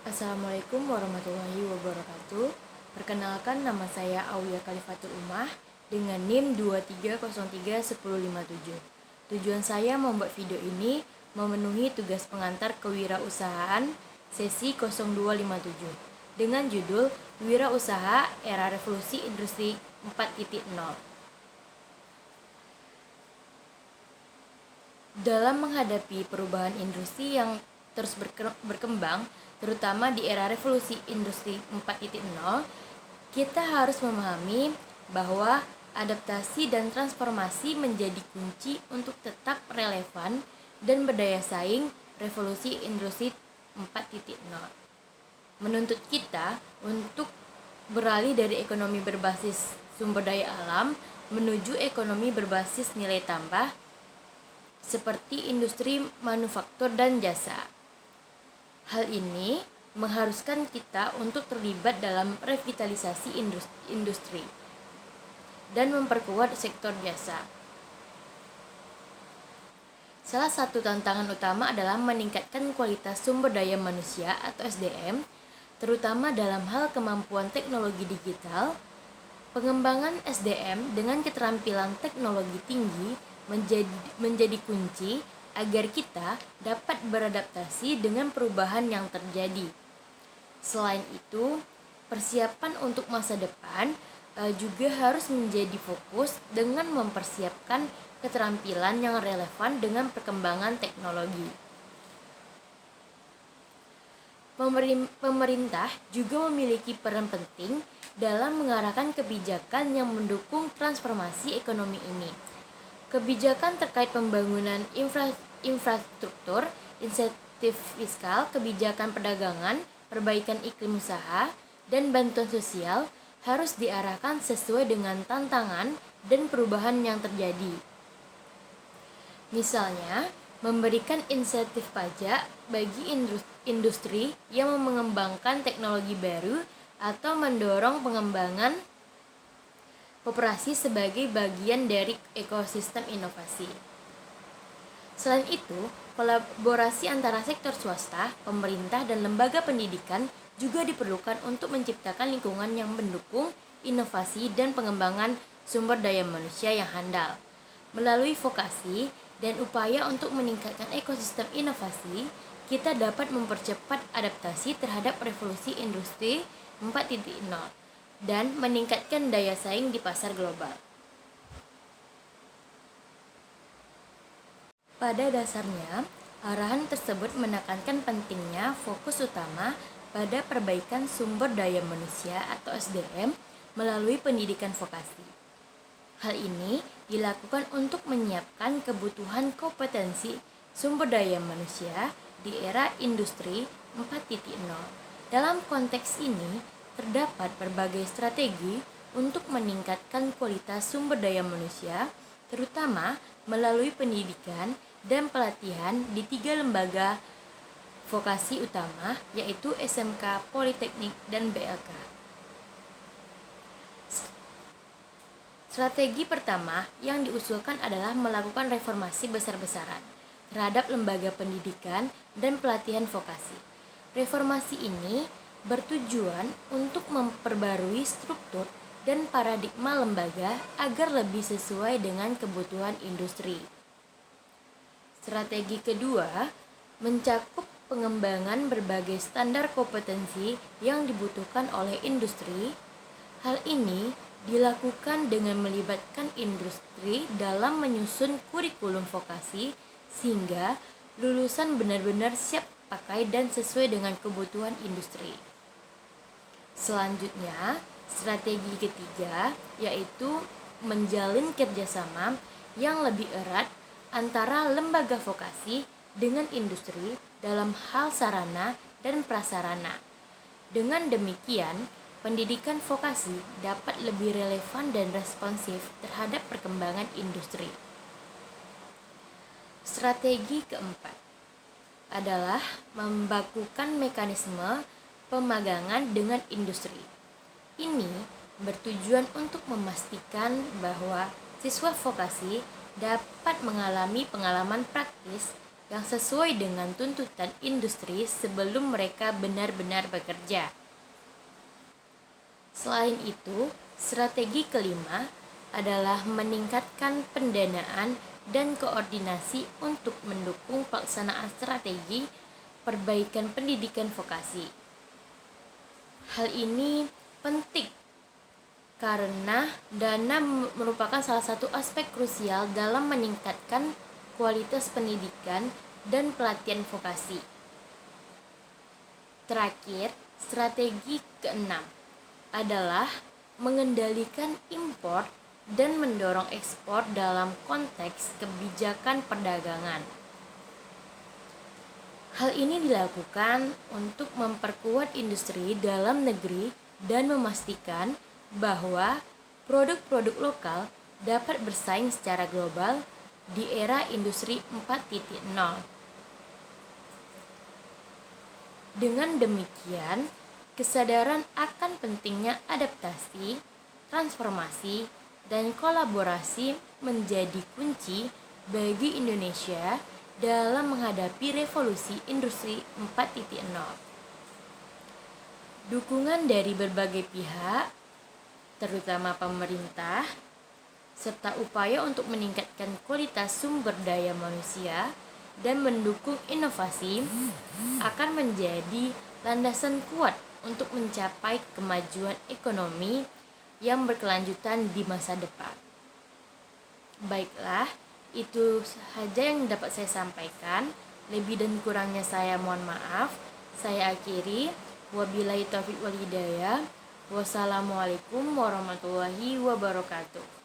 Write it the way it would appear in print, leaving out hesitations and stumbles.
Assalamualaikum warahmatullahi wabarakatuh. Perkenalkan, nama saya Aulia Khalifatul Umah dengan NIM 23031057. Tujuan saya membuat video ini memenuhi tugas pengantar kewirausahaan sesi 0257 dengan judul Wirausaha Era Revolusi Industri 4.0. Dalam menghadapi perubahan industri yang terus berkembang, terutama di era revolusi industri 4.0, kita harus memahami bahwa adaptasi dan transformasi menjadi kunci untuk tetap relevan dan berdaya saing. Revolusi industri 4.0 menuntut kita untuk beralih dari ekonomi berbasis sumber daya alam menuju ekonomi berbasis nilai tambah seperti industri manufaktur dan jasa. Hal ini mengharuskan kita untuk terlibat dalam revitalisasi industri dan memperkuat sektor jasa. Salah satu tantangan utama adalah meningkatkan kualitas sumber daya manusia atau SDM, terutama dalam hal kemampuan teknologi digital. Pengembangan SDM dengan keterampilan teknologi tinggi menjadi kunci agar kita dapat beradaptasi dengan perubahan yang terjadi. Selain itu, persiapan untuk masa depan juga harus menjadi fokus dengan mempersiapkan keterampilan yang relevan dengan perkembangan teknologi. Pemerintah juga memiliki peran penting dalam mengarahkan kebijakan yang mendukung transformasi ekonomi ini. Kebijakan terkait pembangunan infrastruktur, insentif fiskal, kebijakan perdagangan, perbaikan iklim usaha, dan bantuan sosial harus diarahkan sesuai dengan tantangan dan perubahan yang terjadi. Misalnya, memberikan insentif pajak bagi industri yang mengembangkan teknologi baru atau mendorong pengembangan koperasi sebagai bagian dari ekosistem inovasi. Selain itu, kolaborasi antara sektor swasta, pemerintah, dan lembaga pendidikan juga diperlukan untuk menciptakan lingkungan yang mendukung inovasi dan pengembangan sumber daya manusia yang handal. Melalui vokasi dan upaya untuk meningkatkan ekosistem inovasi, kita dapat mempercepat adaptasi terhadap revolusi industri 4.0 dan meningkatkan daya saing di pasar global. Pada dasarnya, arahan tersebut menekankan pentingnya fokus utama pada perbaikan sumber daya manusia atau SDM melalui pendidikan vokasi. Hal ini dilakukan untuk menyiapkan kebutuhan kompetensi sumber daya manusia di era industri 4.0. Dalam konteks ini, terdapat berbagai strategi untuk meningkatkan kualitas sumber daya manusia, terutama melalui pendidikan dan pelatihan di 3 lembaga vokasi utama, yaitu SMK, Politeknik, dan BLK. Strategi pertama yang diusulkan adalah melakukan reformasi besar-besaran terhadap lembaga pendidikan dan pelatihan vokasi. Reformasi ini bertujuan untuk memperbarui struktur dan paradigma lembaga agar lebih sesuai dengan kebutuhan industri. Strategi kedua mencakup pengembangan berbagai standar kompetensi yang dibutuhkan oleh industri. Hal ini dilakukan dengan melibatkan industri dalam menyusun kurikulum vokasi sehingga lulusan benar-benar siap pakai dan sesuai dengan kebutuhan industri. Selanjutnya, strategi ketiga yaitu menjalin kerjasama yang lebih erat antara lembaga vokasi dengan industri dalam hal sarana dan prasarana. Dengan demikian, pendidikan vokasi dapat lebih relevan dan responsif terhadap perkembangan industri. Strategi keempat adalah membakukan mekanisme pemagangan dengan industri. Ini bertujuan untuk memastikan bahwa siswa vokasi dapat mengalami pengalaman praktis yang sesuai dengan tuntutan industri sebelum mereka benar-benar bekerja. Selain itu, strategi kelima adalah meningkatkan pendanaan dan koordinasi untuk mendukung pelaksanaan strategi perbaikan pendidikan vokasi. Hal ini penting karena dana merupakan salah satu aspek krusial dalam meningkatkan kualitas pendidikan dan pelatihan vokasi. Terakhir, strategi keenam adalah mengendalikan impor dan mendorong ekspor dalam konteks kebijakan perdagangan. Hal ini dilakukan untuk memperkuat industri dalam negeri dan memastikan bahwa produk-produk lokal dapat bersaing secara global di era industri 4.0. Dengan demikian, kesadaran akan pentingnya adaptasi, transformasi, dan kolaborasi menjadi kunci bagi Indonesia dalam menghadapi revolusi industri 4.0. Dukungan dari berbagai pihak, terutama pemerintah, serta upaya untuk meningkatkan kualitas sumber daya manusia dan mendukung inovasi akan menjadi landasan kuat untuk mencapai kemajuan ekonomi yang berkelanjutan di masa depan. Baiklah, itu saja yang dapat saya sampaikan. Lebih dan kurangnya saya mohon maaf. Saya akhiri. Wabillahi taufiq wal hidayah. Wassalamualaikum warahmatullahi wabarakatuh.